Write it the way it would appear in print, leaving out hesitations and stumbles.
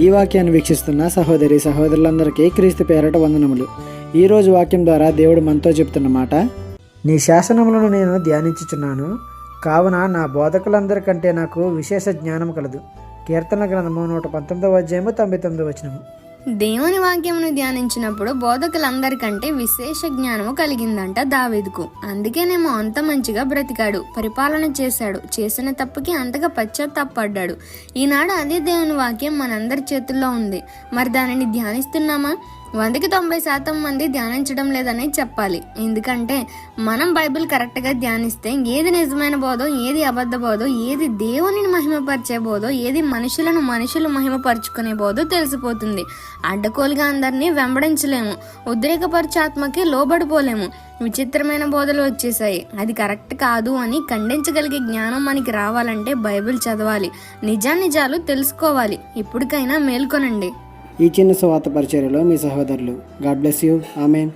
ఈ వాక్యాన్ని వీక్షిస్తున్న సహోదరులందరికీ క్రీస్తు పేరట వందనములు. ఈరోజు వాక్యం ద్వారా దేవుడు మనతో చెప్తున్న మాట: నీ శాసనములను నేను ధ్యానించుచున్నాను, కావున నా బోధకులందరికంటే నాకు విశేష జ్ఞానం కలదు. కీర్తన గ్రంథము 119:99. దేవుని వాక్యమును ధ్యానించినప్పుడు బోధకులందరికంటే విశేష జ్ఞానము కలిగిందంట దావీదుకు. అందుకేనేమో అంత మంచిగా బ్రతికాడు, పరిపాలన చేశాడు, చేసిన తప్పుకి అంతగా పశ్చాత్తాపడ్డాడు. ఈనాడు అదే దేవుని వాక్యం మనందరి చేతుల్లో ఉంది. మరి దానిని ధ్యానిస్తున్నామా? 100% మంది ధ్యానించడం లేదని చెప్పాలి. ఎందుకంటే మనం బైబిల్ కరెక్ట్గా ధ్యానిస్తే ఏది నిజమైన బోధో, ఏది అబద్ధ బోధో, ఏది దేవునిని మహిమపరిచే బోధో, ఏది మనుషులు మహిమపరుచుకునే బోధో తెలిసిపోతుంది. అడ్డకోలుగా అందరినీ వెంబడించలేము, ఉద్రేకపరిచే ఆత్మకి లోబడిపోలేము. విచిత్రమైన బోధలు వచ్చేసాయి. అది కరెక్ట్ కాదు అని ఖండించగలిగే జ్ఞానం మనకి రావాలంటే బైబిల్ చదవాలి, నిజాలు తెలుసుకోవాలి. ఇప్పటికైనా మేల్కొనండి. ఈ చిన్న సువార్త పరిచర్యలో మీ సహోదరులు. God bless you. ఆమేన్.